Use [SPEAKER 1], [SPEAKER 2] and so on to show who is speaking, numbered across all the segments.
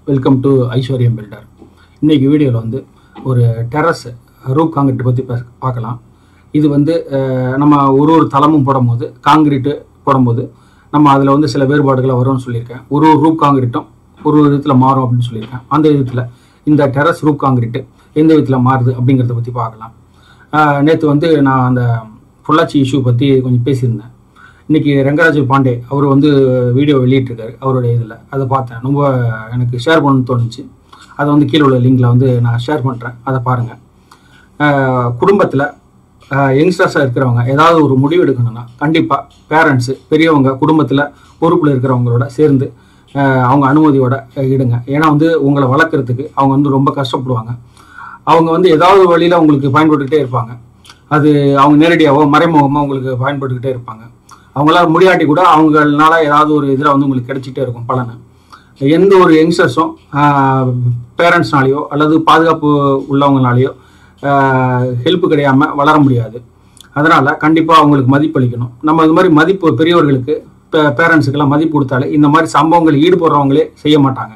[SPEAKER 1] Welcome to ஐஸ்வர்யம் filter. இன்றைக்கி வீடியோவில் வந்து ஒரு டெரஸ் ரூப் காங்கிரீட் பற்றி பார்க்கலாம். இது வந்து நம்ம ஒரு தளமும் போடும்போது காங்கிரீட்டு போடும்போது நம்ம அதில் வந்து சில வேறுபாடுகளை வரும்னு சொல்லியிருக்கேன். ஒரு ரூப் காங்கிரீட்டும் ஒரு விதத்தில் மாறும் அப்படின்னு சொல்லியிருக்கேன். அந்த விதத்தில் இந்த டெரஸ் ரூப் காங்கிரீட்டு எந்த விதத்தில் மாறுது அப்படிங்கிறத பற்றி பார்க்கலாம். நேற்று வந்து நான் அந்த பொள்ளாச்சி இஷ்யூ பற்றி கொஞ்சம் பேசியிருந்தேன். இன்றைக்கி ரங்கராஜ் பாண்டே அவர் வந்து வீடியோ வெளியிட்டிருக்காரு அவருடைய இதில். அதை பார்த்தேன், ரொம்ப எனக்கு ஷேர் பண்ணணும்னு தோணுச்சு. அதை வந்து கீழே உள்ள லிங்கில் வந்து நான் ஷேர் பண்ணுறேன், அதை பாருங்கள். குடும்பத்தில் யங்ஸ்டர்ஸாக இருக்கிறவங்க ஏதாவது ஒரு முடிவு எடுக்கணும்னா கண்டிப்பாக பேரண்ட்ஸு பெரியவங்க குடும்பத்தில் பொறுப்பில் இருக்கிறவங்களோட சேர்ந்து அவங்க அனுமதியோட எடுங்க. ஏன்னா வந்து உங்களை வளர்க்குறதுக்கு அவங்க வந்து ரொம்ப கஷ்டப்படுவாங்க. அவங்க வந்து ஏதாவது வழியில் உங்களுக்கு பயன்பட்டுக்கிட்டே இருப்பாங்க. அது அவங்க நேரடியாகவோ மறைமுகமாக உங்களுக்கு பயன்பட்டுக்கிட்டே இருப்பாங்க. அவங்களால முடியாட்டி கூட அவங்களால ஏதாவது ஒரு இதில் வந்து உங்களுக்கு கிடைச்சிட்டே இருக்கும் பலனை. எந்த ஒரு யங்ஸ்டர்ஸும் பேரண்ட்ஸ்னாலேயோ அல்லது பாதுகாப்பு உள்ளவங்களாலேயோ ஹெல்ப்பு கிடையாமல் வளர முடியாது. அதனால் கண்டிப்பாக அவங்களுக்கு மதிப்பளிக்கணும். நம்ம இது மாதிரி மதிப்பு பெரியவர்களுக்கு பேரண்ட்ஸுக்கெல்லாம் மதிப்பு கொடுத்தாலே இந்த மாதிரி சம்பவங்கள் ஈடுபடுறவங்களே செய்ய மாட்டாங்க.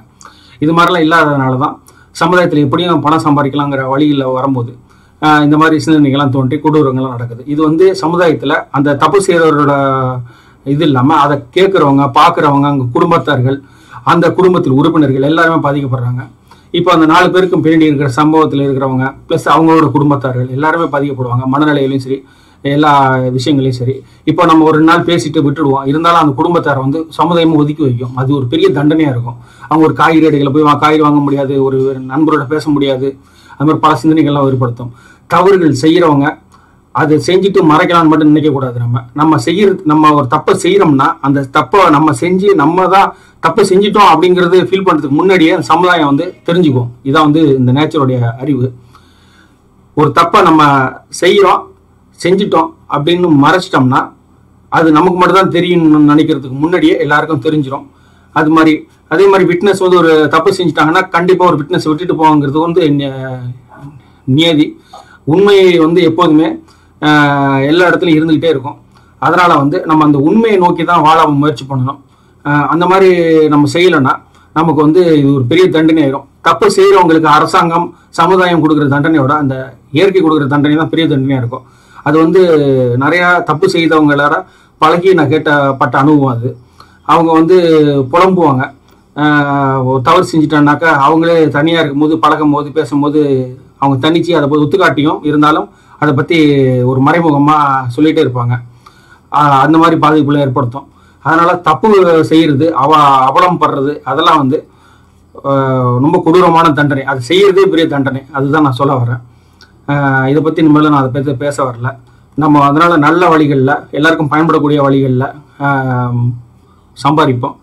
[SPEAKER 1] இது மாதிரிலாம் இல்லாததுனால தான் சமுதாயத்தில் எப்படியும் பணம் சம்பாதிக்கலாங்கிற வழியில் வரும்போது இந்த மாதிரி சிந்தனைகள்லாம் தோன்றி கொடூரங்கள்லாம் நடக்குது. இது வந்து சமுதாயத்தில் அந்த தப்பு செய்கிறவரோட இது இல்லாமல் அதை கேட்குறவங்க பார்க்குறவங்க அங்கே குடும்பத்தார்கள் அந்த குடும்பத்தில் உறுப்பினர்கள் எல்லாருமே பாதிக்கப்படுறாங்க. இப்போ அந்த 4 பேருக்கும் பின்னாடி இருக்கிற சம்பவத்தில் இருக்கிறவங்க ப்ளஸ் அவங்களோட குடும்பத்தார்கள் எல்லாருமே பாதிக்கப்படுவாங்க. மனநிலையிலையும் சரி எல்லா விஷயங்களையும் சரி. இப்போ நம்ம ஒரு நாள் பேசிட்டு விட்டுடுவோம், இருந்தாலும் அந்த குடும்பத்தாரை வந்து சமுதாயமும் ஒதுக்கி வைக்கும். அது ஒரு பெரிய தண்டனையாக இருக்கும். அவங்க ஒரு காய்கறி கடைகளை போய் காய்கறி வாங்க முடியாது, ஒரு நண்பரோட பேச முடியாது. அது மாதிரி பல சிந்தனைகள்லாம் ஏற்படுத்தும். தவறுகள் செய்கிறவங்க அதை செஞ்சுட்டு மறைக்கலாம்னு மட்டும் நினைக்கக்கூடாது. நம்ம ஒரு தப்பை செய்கிறோம்னா அந்த தப்பை நம்ம செஞ்சு நம்ம தான் தப்பை செஞ்சிட்டோம் அப்படிங்கிறது ஃபீல் பண்ணுறதுக்கு முன்னாடியே சமுதாயம் வந்து தெரிஞ்சுக்கும். இதான் வந்து இந்த நேச்சருடைய அறிவு. ஒரு தப்பை நம்ம செஞ்சிட்டோம் அப்படின்னு மறைச்சிட்டோம்னா அது நமக்கு மட்டும் தான் தெரியும்னு நினைக்கிறதுக்கு முன்னாடியே எல்லாருக்கும் தெரிஞ்சிடும். அதே மாதிரி விட்னஸ் வந்து ஒரு தப்பு செஞ்சுட்டாங்கன்னா கண்டிப்பாக ஒரு விட்னஸ் விட்டுட்டு போவாங்கிறது வந்து நியதி. உண்மையை வந்து எப்போதுமே எல்லா இடத்துலையும் இருந்துக்கிட்டே இருக்கும். அதனால் வந்து நம்ம அந்த உண்மையை நோக்கி தான் வாழ முயற்சி பண்ணணும். அந்த மாதிரி நம்ம செய்யலைன்னா நமக்கு வந்து இது ஒரு பெரிய தண்டனை ஆயிரும். தப்பு செய்கிறவங்களுக்கு அரசாங்கம் சமுதாயம் கொடுக்குற தண்டனையோட அந்த இயற்கை கொடுக்குற தண்டனை தான் பெரிய தண்டனையாக இருக்கும். அது வந்து நிறையா தப்பு செய்தவங்களார பழகி நான் கேட்டப்பட்ட அனுபவம் அது. அவங்க வந்து புலம்புவாங்க. தவறு செஞ்சிட்டான்னாக்கா அவங்களே தனியாக இருக்கும்போது பழகும் போது பேசும்போது அவங்க தனிச்சு அதை போய் ஒத்துக்காட்டியும் இருந்தாலும் அதை பற்றி ஒரு மறைமுகமாக சொல்லிகிட்டே இருப்பாங்க. அந்த மாதிரி பாதிப்புகளை ஏற்படுத்தும். அதனால் தப்பு செய்கிறது அவலம் படுறது அதெல்லாம் வந்து ரொம்ப கொடூரமான தண்டனை. அது செய்கிறதே பெரிய தண்டனை. அதுதான் நான் சொல்ல வரேன். இதை பற்றி இனிமேல் நான் அதை பற்றி பேச வரல. நம்ம அதனால் நல்ல வழிகளில் எல்லாருக்கும் பயன்படக்கூடிய வழிகளில் சம்பாதிப்போம்.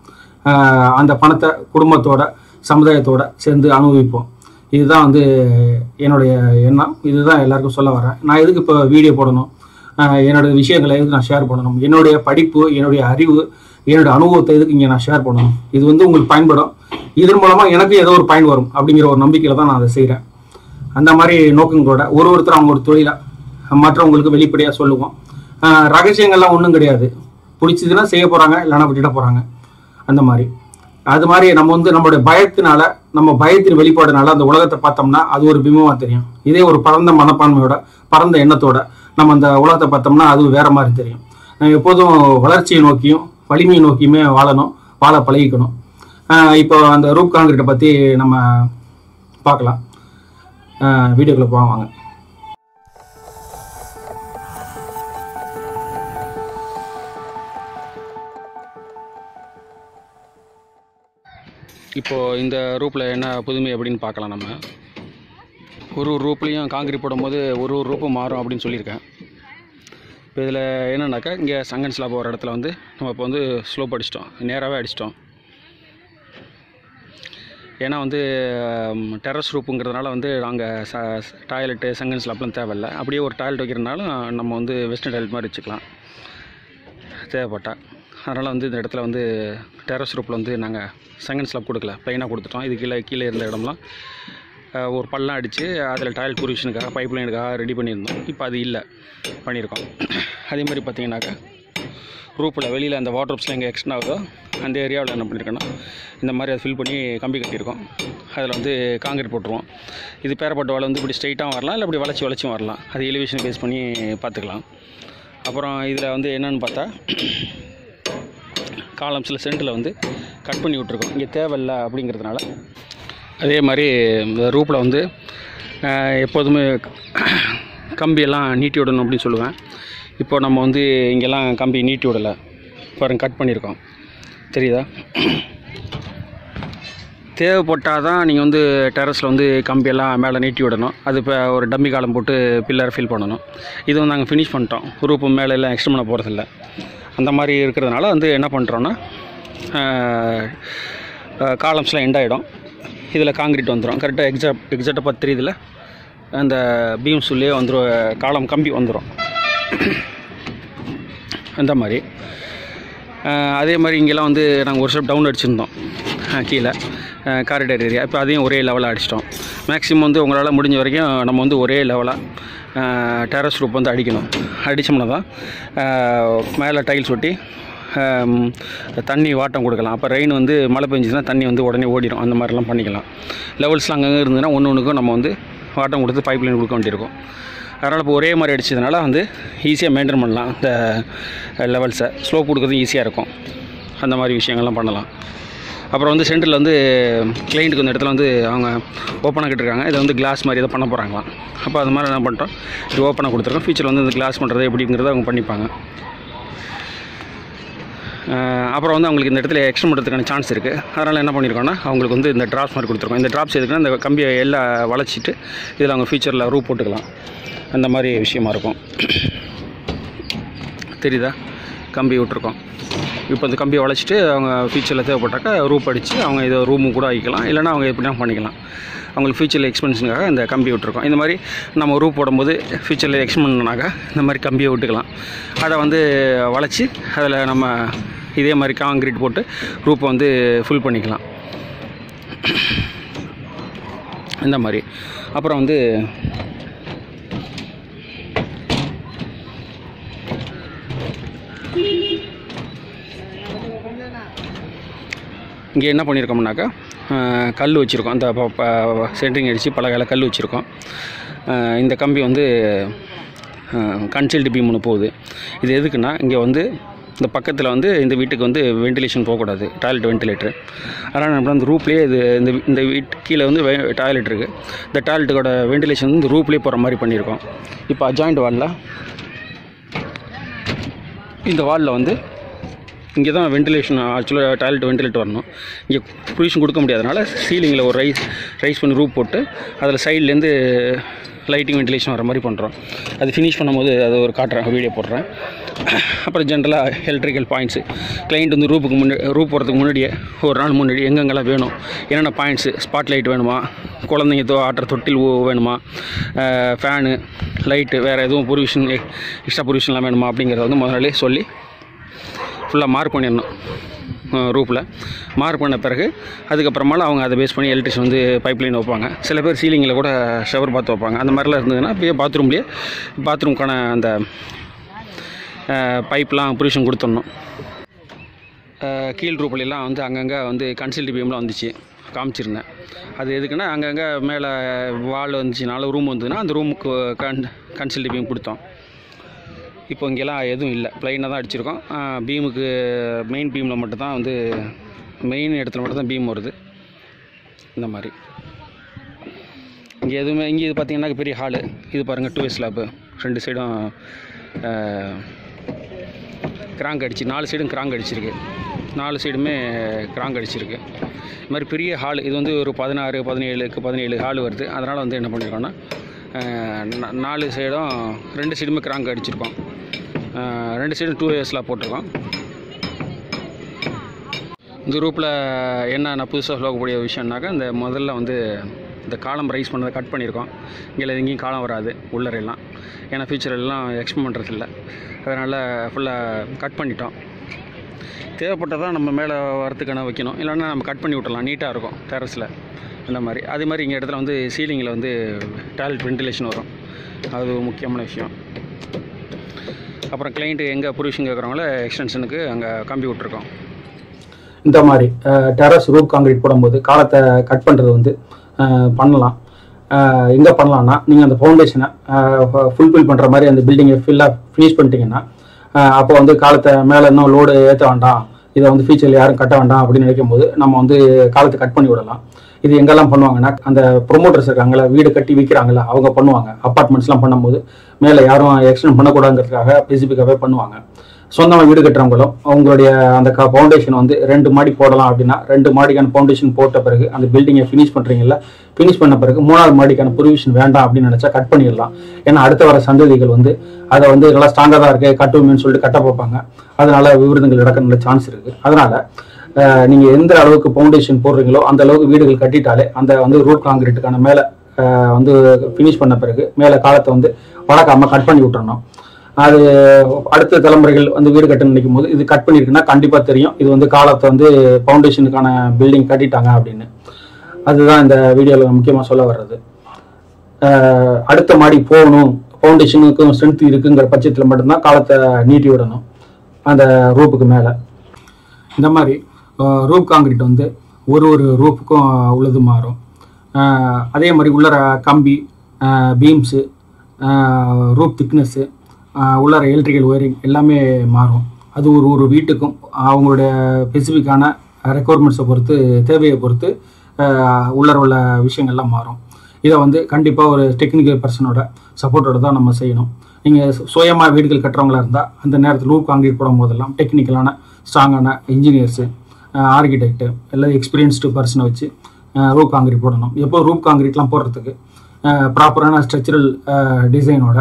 [SPEAKER 1] அந்த பணத்தை குடும்பத்தோட சமுதாயத்தோட சேர்ந்து அனுபவிப்போம். இதுதான் வந்து என்னுடைய எண்ணம். இதுதான் எல்லாருக்கும் சொல்ல வரேன். நான் எதுக்கு இப்போ வீடியோ போடணும், என்னோடய விஷயங்களை எதுக்கு நான் ஷேர் பண்ணணும், என்னுடைய படிப்பு என்னுடைய அறிவு என்னோடய அனுபவத்தை எதுக்கு இங்கே நான் ஷேர் பண்ணணும். இது வந்து உங்களுக்கு பயன்படும். இதன் மூலமாக எனக்கு ஏதோ ஒரு பயன் வரும் அப்படிங்கிற ஒரு நம்பிக்கையில் தான் நான் அதை செய்கிறேன். அந்த மாதிரி நோக்கங்களோட ஒருத்தர் அவங்க ஒரு தொழிலை மற்றவங்களுக்கு வெளிப்படையாக சொல்லுவோம். ரகசியங்கள்லாம் ஒன்றும் கிடையாது. பிடிச்சதுன்னா செய்ய போகிறாங்க, இல்லைன்னா விட்டுட போகிறாங்க. அந்த மாதிரி அது மாதிரி நம்ம வந்து நம்மளுடைய பயத்தினால நம்ம பயத்தின் வெளிப்பாடுனால அந்த உலகத்தை பார்த்தோம்னா அது ஒரு பிம்பமாக தெரியும். இதே ஒரு பரந்த மனப்பான்மையோட பரந்த எண்ணத்தோட நம்ம அந்த உலகத்தை பார்த்தோம்னா அது வேற மாதிரி தெரியும். நம்ம எப்போதும் வளர்ச்சியை நோக்கியும் வலிமையை நோக்கியுமே வாழ பழகிக்கணும். இப்போ அந்த ரூப் காங்கிரீட்டை பற்றி நம்ம பார்க்கலாம். வீடியோக்குள்ளே போவாங்க. இப்போது இந்த ரூப்பில் என்ன புதுமை அப்படின்னு பார்க்கலாம். நம்ம ஒரு ரூப்லேயும் காங்கிரீட் போடும்போது ஒரு ரூப்பும் மாறும் அப்படின்னு சொல்லியிருக்கேன். இப்போ இதில் என்னன்னாக்கா இங்கே சங்கன் ஸ்லாப் ஒரு இடத்துல வந்து நம்ம இப்போ வந்து ஸ்லோப் அடிச்சிட்டோம், நேராகவே அடிச்சிட்டோம். ஏன்னா வந்து டெரஸ் ரூப்புங்கிறதுனால வந்து நாங்கள் டாய்லெட்டு சங்கன் ஸ்லாப்லாம் தேவையில்லை. அப்படியே ஒரு டாய்லெட் வைக்கிறதுனாலும் நம்ம வந்து வெஸ்டர்ன் டாய்லெட் மாதிரி வச்சுக்கலாம் தேவைப்பட்டால். அதனால் வந்து இந்த இடத்துல வந்து டெரஸ் ரூப்பில் வந்து நாங்கள் சங்கன் ஸ்லாப் கொடுக்கல, ப்ளைனாக கொடுத்துட்டோம். இது கீழே இருந்த இடம்லாம் ஒரு பள்ளம் அடித்து அதில் டாய்லெட் ப்ரொவிஷனுக்காக பைப் லைனுக்காக ரெடி பண்ணியிருந்தோம். இப்போ அது இல்லை, பண்ணியிருக்கோம். அதே மாதிரி பார்த்திங்கனாக்கா ரூப்பில் வெளியில் அந்த வாட்ரூப்ஸ்லாம் எங்கே எக்ஸ்ட்ரா ஆகுதோ அந்த ஏரியாவில் என்ன பண்ணியிருக்கோன்னா இந்த மாதிரி அதை ஃபில் பண்ணி கம்பி கட்டியிருக்கோம். அதில் வந்து காங்கிரீட் போட்டுருவோம். இது பேரப்பட்ட வாழை வந்து இப்படி ஸ்ட்ரைட்டாகவும் வரலாம், இல்லை இப்படி வளைச்சும் வரலாம். அது எலிவேஷன் பேஸ் பண்ணி பார்த்துக்கலாம். அப்புறம் இதில் வந்து என்னென்னு பார்த்தா காலம்ஸில் சென்டரில் வந்து கட் பண்ணி விட்ருக்கோம். இங்கே தேவையில்லை அப்படிங்கிறதுனால. அதே மாதிரி இந்த ரூப்பில் வந்து எப்போதுமே கம்பியெல்லாம் நீட்டி விடணும் அப்படின்னு சொல்லுவேன். இப்போ நம்ம வந்து இங்கெல்லாம் கம்பி நீட்டி விடலை, பாருங்க கட் பண்ணியிருக்கோம், தெரியுதா? தேவைப்பட்டால் தான் நீங்கள் வந்து டெரஸில் வந்து கம்பியெல்லாம் மேலே நீட்டி விடணும். அது இப்போ ஒரு டம்மி காலம் போட்டு பில்லரை ஃபில் பண்ணணும். இது வந்து நாங்கள் ஃபினிஷ் பண்ணிட்டோம். ரூப்பு மேலே எல்லாம் எக்ஸ்ட்ரா பண்ண போகிறதில்ல. அந்த மாதிரி இருக்கிறதுனால வந்து என்ன பண்ணுறோன்னா காலம்ஸ்லாம் எண்ட் ஆகிடும். இதில் காங்கிரீட் வந்துடும். கரெக்டாக எக்ஸாக்டாக 10 இதில் அந்த பீம்ஸ் உள்ளே வந்துடும், காலம் கம்பி வந்துடும். அந்த மாதிரி அதே மாதிரி இங்கெல்லாம் வந்து நாங்கள் ஒரு ஸ்டெப் டவுன் அடிச்சிருந்தோம் கீழே காரிடார் ஏரியா. இப்போ அதையும் ஒரே லெவலாக அடிச்சிட்டோம். மேக்ஸிமம் வந்து உங்களால் முடிஞ்ச வரைக்கும் நம்ம வந்து ஒரே லெவலாக டெரஸ் ரூப் வந்து அடிக்கணும். அடித்தோம்னா தான் மேலே டைல்ஸ் ஒட்டி தண்ணி வாட்டம் கொடுக்கலாம். அப்போ ரெயின் வந்து மழை பெஞ்சிச்சுன்னா தண்ணி வந்து உடனே ஓடிடும். அந்த மாதிரிலாம் பண்ணிக்கலாம். லெவல்ஸ்லாம் அங்கங்கே இருந்ததுன்னா ஒன்றுக்கும் நம்ம வந்து வாட்டம் கொடுத்து பைப் லைன் கொடுக்க வேண்டியிருக்கும். அதனால் இப்போ ஒரே மாதிரி அடித்ததுனால வந்து ஈஸியாக மெயின்டைன் பண்ணலாம். இந்த லெவல்ஸை ஸ்லோப் கொடுக்குறதும் ஈஸியாக இருக்கும். அந்த மாதிரி விஷயங்கள்லாம் பண்ணலாம். அப்புறம் வந்து சென்டரில் வந்து கிளைண்ட்டுக்கு இந்த இடத்துல வந்து அவங்க ஓப்பனாக கிட்டிருக்காங்க. இதை வந்து கிளாஸ் மாதிரி எதாவது பண்ண போகிறாங்களாம். அப்போ அது மாதிரி என்ன பண்ணிட்டோம், இது ஓப்பனாக கொடுத்துருக்கோம். ஃபியூச்சர் வந்து இந்த கிளாஸ் பண்ணுறது எப்படிங்கிறத அவங்க பண்ணிப்பாங்க. அப்புறம் வந்து அவங்களுக்கு இந்த இடத்துல எக்ஸ்டெண்ட் பண்ணுறதுக்கான சான்ஸ் இருக்குது. அதனால் என்ன பண்ணியிருக்கோன்னா அவங்களுக்கு வந்து இந்த ட்ராப்ஸ் மாதிரி கொடுத்துருக்கோம். இந்த ட்ராப்ஸ் எதுக்குன்னா இந்த கம்பியை எல்லாம் வளைச்சிட்டு இதில் அவங்க ஃபியூச்சரில் ரூப் போட்டுக்கலாம். அந்த மாதிரி விஷயமா இருக்கும். தெரியுதா? கம்பி விட்டுருக்கோம். இப்போ இந்த கம்பியை வளைச்சிட்டு அவங்க ஃபியூச்சரில் தேவைப்பட்டாக்கா ரூப் அடித்து அவங்க இதை ரூமும் கூட வைக்கலாம், இல்லைனா அவங்க எப்படினா பண்ணிக்கலாம். அவங்களுக்கு ஃபியூச்சரில் எக்ஸ்பென்ஷனுக்காக இந்த கம்பியை விட்டுருக்கோம். இந்த மாதிரி நம்ம ரூப் போடும்போது ஃபியூச்சரில் எக்ஸ்பெண்ட் பண்ணாக்கா இந்த மாதிரி கம்பியை விட்டுக்கலாம். அதை வந்து வளைச்சி அதில் நம்ம இதே மாதிரி காங்கிரீட் போட்டு ரூப்பை வந்து ஃபுல் பண்ணிக்கலாம். இந்த மாதிரி அப்புறம் வந்து இங்கே என்ன பண்ணியிருக்கோம்னாக்கா கல் வச்சுருக்கோம். அந்த சென்ட்ரிங் அடித்து பலகையில் கல் வச்சுருக்கோம். இந்த கம்பி வந்து கன்சீல்டு பீம் ஒன்று போகுது. இது எதுக்குன்னா இங்கே வந்து இந்த பக்கத்தில் வந்து இந்த வீட்டுக்கு வந்து வென்டிலேஷன் போகக்கூடாது, டாய்லெட் வென்டிலேட்டர். அதனால் நம்ம அந்த ரூப்லேயே இது இந்த வீட்டு கீழே வந்து டாய்லெட் இருக்குது. இந்த டாய்லெட்டுக்கோட வென்டிலேஷன் வந்து இந்த ரூப்லேயே போகிற மாதிரி பண்ணியிருக்கோம். இப்போ அட்ஜாயிண்ட் வாலில் இந்த வாலில் வந்து இங்கே தான் வென்டிலேஷன் ஆக்சுவலாக டாய்லெட் வென்டிலேட் வரணும். இங்கே பொசிஷன் கொடுக்க முடியாதனால சீலிங்கில் ஒரு ரைஸ் பண்ணி ரூப் போட்டு அதில் சைட்லேருந்து லைட்டிங் வென்டிலேஷன் வர மாதிரி பண்ணுறோம். அது ஃபினிஷ் பண்ணும்போது அது ஒரு காட்டுறேன், வீடியோ போடுறேன். அப்புறம் ஜென்ரலாக எலக்ட்ரிக்கல் பாயிண்ட்ஸு கிளைண்ட் வந்து ரூப் போகிறதுக்கு முன்னாடியே ஒரு நாள் முன்னாடி எங்கெங்கெல்லாம் வேணும், என்னென்ன பாயிண்ட்ஸு, ஸ்பாட் லைட் வேணுமா, குழந்தைங்க ஆட்டுற தொட்டில் வேணுமா, ஃபேனு, லைட்டு, வேறு எதுவும் பொரிவிஷன் எக்ஸ்ட்ரா பொரிவிஷன்லாம் வேணுமா அப்படிங்கிறத வந்து முதல்ல சொல்லி ஃபுல்லாக மார்க் பண்ணிடணும். ரூப்பில் மார்க் பண்ண பிறகு அதுக்கப்புறமால அவங்க அதை பேஸ் பண்ணி எலக்ட்ரிஷன் வந்து பைப் லைன் வைப்பாங்க. சில பேர் சீலிங்கில் கூட ஷவர் பாத் வைப்பாங்க. அந்த மாதிரிலாம் இருந்ததுன்னா இப்போயே பாத்ரூம்க்கான அந்த பைப்லாம் பொரிவிஷன் கொடுத்துடணும். கீழ் ரூப்லாம் வந்து அங்கங்கே வந்து கன்சல்டி பீம்லாம் வந்துச்சு, காமிச்சிருந்தேன். அது எதுக்குன்னா அங்கங்கே மேலே வால் வந்துச்சுனால ரூம் வந்ததுன்னா அந்த ரூமுக்கு கன்சல்டி பீம் கொடுத்தோம். இப்போ இங்கெல்லாம் எதுவும் இல்லை, ப்ளைனாக தான் அடிச்சிருக்கோம். பீமுக்கு மெயின் பீமில் மட்டும்தான் வந்து மெயின் இடத்துல மட்டும் தான் பீம் வருது. இந்த மாதிரி இங்கே எதுவுமே இங்கே இது பார்த்திங்கன்னா பெரிய ஹாலு. இது பாருங்கள் 2 ஸ்லாப்பு, 2 சைடும் கிராங்க் அடிச்சு, 4 சைடும் கிராங்க் அடிச்சிருக்கு. 4 சைடுமே கிராங்க் அடிச்சிருக்கு. இது மாதிரி பெரிய ஹால். இது வந்து ஒரு 16-17 ஹால் வருது. அதனால் வந்து என்ன பண்ணியிருக்கோன்னா 4 சைடும் 2 சைடுமே கிராங்க் அடிச்சிருக்கோம். 2 சைடும் 2 ஸ்லாப் போட்டிருக்கோம். இந்த ரூப்பில் என்ன நான் புதுசாக சொல்லக்கூடிய விஷயம்னாக்கா, இந்த முதல்ல வந்து இந்த காலம் ரைஸ் பண்ணதை கட் பண்ணியிருக்கோம். இங்கே எங்கேயும் காலம் வராது உள்ளரெல்லாம், ஏன்னா ஃபியூச்சரெல்லாம் எக்ஸ்பெண்ட் பண்ணுறதில்ல. அதனால் ஃபுல்லாக கட் பண்ணிட்டோம். தேவைப்பட்டதான் நம்ம மேலே வரத்துக்கான வைக்கணும், இல்லைன்னா நம்ம கட் பண்ணி விட்டுறலாம், நீட்டாக இருக்கும் டெரஸில். அந்த மாதிரி அதே மாதிரி இங்கே இடத்துல வந்து சீலிங்கில் வந்து டாய்லெட் வென்டிலேஷன் வரும். அது முக்கியமான விஷயம்.
[SPEAKER 2] அப்புறம் கிளைண்ட்டு எங்கே ப்ரொவிஷன் கேட்குறாங்களோ எக்ஸ்டென்ஷனுக்கு அங்கே கம்பி விட்ருக்கோம்.
[SPEAKER 1] இந்த மாதிரி டெரஸ் ரூப் காங்கிரீட் போடும்போது காலத்தை கட் பண்ணுறது வந்து பண்ணலாம். எங்கே பண்ணலான்னா, நீங்கள் அந்த ஃபவுண்டேஷனை ஃபுல்ஃபில் பண்ணுற மாதிரி அந்த பில்டிங்கை ஃபினிஷ் பண்ணிட்டீங்கன்னா, அப்போ வந்து காலத்தை மேலே இன்னும் லோடு ஏற்ற வேண்டாம், இதை வந்து ஃபியூச்சரில் யாரும் கட்ட வேண்டாம் அப்படின்னு நினைக்கும் போது நம்ம வந்து காலத்தை கட் பண்ணி விடலாம். இது எங்கெல்லாம் பண்ணுவாங்கன்னா, அந்த ப்ரொமோட்டர்ஸ் இருக்காங்களா, வீடு கட்டி விற்கிறாங்களா, அவங்க பண்ணுவாங்க. அப்பார்ட்மெண்ட்ஸ்லாம் பண்ணும்போது மேலே யாரும் எக்ஸ்டெண்ட் பண்ணக்கூடாதுங்கிறதுக்காக ஸ்பெசிஃபிக்காகவே பண்ணுவாங்க. சொந்தமாக வீடு கட்டுறவங்களும் அவங்களுடைய அந்த ஃபவுண்டேஷன் வந்து 2 மாடி போடலாம் அப்படின்னா 2 மாடிக்கான ஃபவுண்டேஷன் போட்ட பிறகு அந்த பில்டிங்கை ஃபினிஷ் பண்ணுறீங்களா, ஃபினிஷ் பண்ண பிறகு 3வது மாடிக்கான ப்ரொவிஷன் வேண்டாம் அப்படின்னு நினச்சா கட் பண்ணிடலாம். ஏன்னா அடுத்த வர சந்ததிகள் வந்து அதை வந்து நல்லா ஸ்ட்ராங்காக தான் இருக்குது கட்டுவோம்னு சொல்லிட்டு கட்ட பார்ப்பாங்க. அதனால விபரீதங்கள் நடக்க நல்ல சான்ஸ் இருக்குது. அதனால நீங்கள் எந்த அளவுக்கு ஃபவுண்டேஷன் போடுறீங்களோ அந்த அளவுக்கு வீடுகள் கட்டிட்டாலே அந்த வந்து ரூட் காங்கிரீட்டுக்கான மேலே வந்து ஃபினிஷ் பண்ண பிறகு மேலே காலத்தை வந்து வளர்க்காம கட் பண்ணி விட்டுறணும். அது அடுத்த தலைமுறைகள் வந்து வீடு கட்ட நினைக்கும் போது இது கட் பண்ணியிருக்குன்னா கண்டிப்பாக தெரியும் இது வந்து காலத்தை வந்து ஃபவுண்டேஷனுக்கான பில்டிங் கட்டிட்டாங்க அப்படின்னு. அதுதான் இந்த வீடியோவில் முக்கியமாக சொல்ல வர்றது. அடுத்த மாடி போகணும், ஃபவுண்டேஷனுக்கும் ஸ்ட்ரென்த் இருக்குங்கிற பட்சத்தில் மட்டும்தான் காலத்தை நீட்டி விடணும் அந்த ரூப்புக்கு மேலே. இந்த மாதிரி ரூப் காங்கிரீட் வந்து ஒரு ரூப்புக்கும் உள்ளது மாறும். அதே மாதிரி உள்ளற கம்பி, பீம்ஸு, ரூப் திக்னஸ்ஸு, உள்ளற எலக்ட்ரிக்கல் ஒயரிங் எல்லாமே மாறும். அது ஒரு வீட்டுக்கும் அவங்களுடைய ஸ்பெசிஃபிக்கான ரெக்குவயர்மெண்ட்ஸை பொறுத்து, தேவையை பொறுத்து உள்ளற உள்ள விஷயங்கள்லாம் மாறும். இதை வந்து கண்டிப்பாக ஒரு டெக்னிக்கல் பர்சனோட சப்போர்ட்டோட தான் நம்ம செய்யணும். நீங்கள் சுயமாக வீடுகள் கட்டுறவங்களா இருந்தால் அந்த நேரத்தில் ரூப் காங்கிரீட் போடும் போதெல்லாம் டெக்னிக்கலான ஸ்ட்ராங்கான இன்ஜினியர்ஸு, ஆர்கிடெக்ட்டு எல்லாம் எக்ஸ்பீரியன்ஸ்டு பர்சனை வச்சு ரூப் காங்கிரீட் போடணும். எப்போ ரூப் காங்கிரீட்லாம் போடுறதுக்கு ப்ராப்பரான ஸ்ட்ரக்சரல் டிசைனோட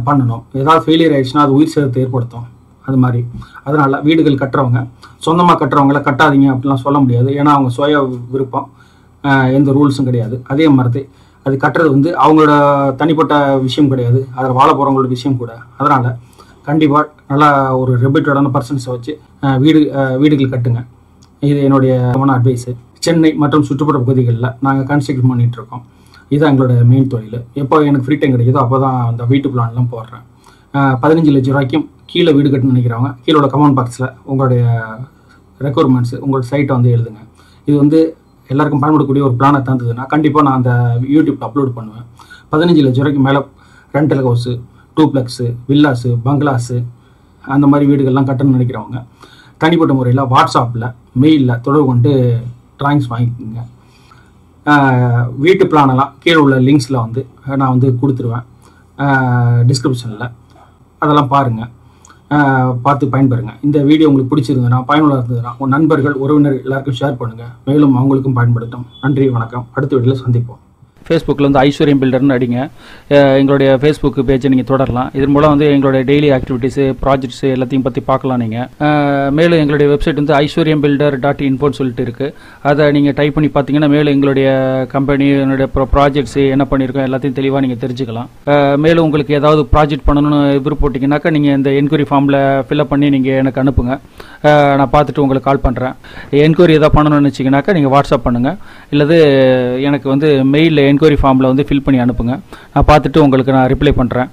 [SPEAKER 1] பண்ணணும். ஏதாவது ஃபெயிலியர் ஆயிடுச்சுன்னா அது உயிர் சேதத்தை ஏற்படுத்தும். அது மாதிரி அதனால் வீடுகள் கட்டுறவங்க சொந்தமாக கட்டுறவங்கள கட்டாதீங்க அப்படிலாம் சொல்ல முடியாது. ஏன்னா அவங்க சுய விருப்பம், எந்த ரூல்ஸும் கிடையாது. அதே மாதிரி அது கட்டுறது வந்து அவங்களோட தனிப்பட்ட விஷயம் கிடையாது, அதில் வாழ போகிறவங்களோட விஷயம் கூட. அதனால் கண்டிப்பாக நல்லா ஒரு ரெப்யூட்டடான பர்சன்ஸை வச்சு வீடுகள் கட்டுங்க. இது என்னுடைய அட்வைஸு. சென்னை மற்றும் சுற்றுப்புற பகுதிகளில் நாங்கள் கன்ஸ்ட்ரக்ஷன் பண்ணிகிட்ருக்கோம். இதுதான் எங்களோட மெயின் தொழில். எப்போ எனக்கு ஃப்ரீ டைம் கிடைக்குதோ அப்போ தான் அந்த வீட்டு பிளான்லாம் போடுறேன். 15 லட்சம் ரூபாய்க்கும் கீழே வீடு கட்டணும்னு நினைக்கிறவங்க கீழோட கமெண்ட் பாக்ஸில் உங்களுடைய ரெக்குவயர்மெண்ட்ஸு, உங்களோட சைட்டை வந்து எழுதுங்க. இது வந்து எல்லாருக்கும் பயன்படக்கூடிய ஒரு பிளானை தந்ததுன்னா கண்டிப்பாக நான் அந்த யூடியூப்பில் அப்லோட் பண்ணுவேன். 15 லட்சம் ரூபாய்க்கு மேலே ரெண்டல் ஹவுஸு, டூப்ளெக்ஸு, வில்லாஸு, பங்களாஸு அந்த மாதிரி வீடுகள்லாம் கட்டணும்னு நினைக்கிறவங்க தனிப்பட்ட முறையில் வாட்ஸ்அப்பில், மெயிலில் தொடர்பு கொண்டு ட்ராயிங்ஸ் வாங்கிக்கோங்க. வீட்டு பிளானெல்லாம் கீழே உள்ள லிங்க்ஸில் வந்து நான் வந்து கொடுத்துருவேன் டிஸ்கிரிப்ஷனில். அதெல்லாம் பாருங்கள், பார்த்து பயன்பெறுங்க. இந்த வீடியோ உங்களுக்கு பிடிச்சிருந்ததுன்னா, பயனுள்ள இருந்ததுன்னா உங்கள் நண்பர்கள், உறவினர்கள் எல்லாருக்கும் ஷேர் பண்ணுங்கள். மேலும் அவங்களுக்கும் பயன்படுத்தும். நன்றி, வணக்கம். அடுத்த வீடியோவில் சந்திப்போம்.
[SPEAKER 2] ஃபேஸ்புக்கில் வந்து ஐஸ்வர்யம் பில்டர்னு அடிங்க. எங்களுடைய ஃபேஸ்புக் பேஜை நீங்கள் தொடரலாம். இதன் மூலம் வந்து எங்களுடைய டெய்லி ஆக்டிவிட்டீஸு, ப்ராஜெக்ட்ஸு எல்லாத்தையும் பற்றி பார்க்கலாம் நீங்கள். மேலும் எங்களுடைய வெப்சைட் வந்து aishwaryambuilder.info சொல்லிட்டு இருக்குது. அதை நீங்கள் டைப் பண்ணி பார்த்தீங்கன்னா மேலும் எங்களுடைய கம்பெனி, என்னுடைய ப்ராஜெக்ட்ஸு என்ன பண்ணியிருக்கோம் எல்லாத்தையும் தெளிவாக நீங்கள் தெரிஞ்சுக்கலாம். மேலும் உங்களுக்கு ஏதாவது ப்ராஜெக்ட் பண்ணணும்னு விருப்பப்பட்டீங்கன்னாக்கா நீங்கள் இந்த என்கொயரி ஃபார்மில் ஃபில்அப் பண்ணி நீங்கள் எனக்கு அனுப்புங்க. நான் பார்த்துட்டு உங்களுக்கு கால் பண்ணுறேன். என்கொயரி எதாவது பண்ணணும்னு நினச்சிங்கனாக்கா நீங்கள் வாட்ஸ்அப் பண்ணுங்கள், இல்லது எனக்கு வந்து மெயிலில் என்கொயரி ஃபார்மில் வந்து ஃபில் பண்ணி அனுப்புங்க. நான் பார்த்துட்டு உங்களுக்கு நான் ரிப்ளை பண்ணுறேன்.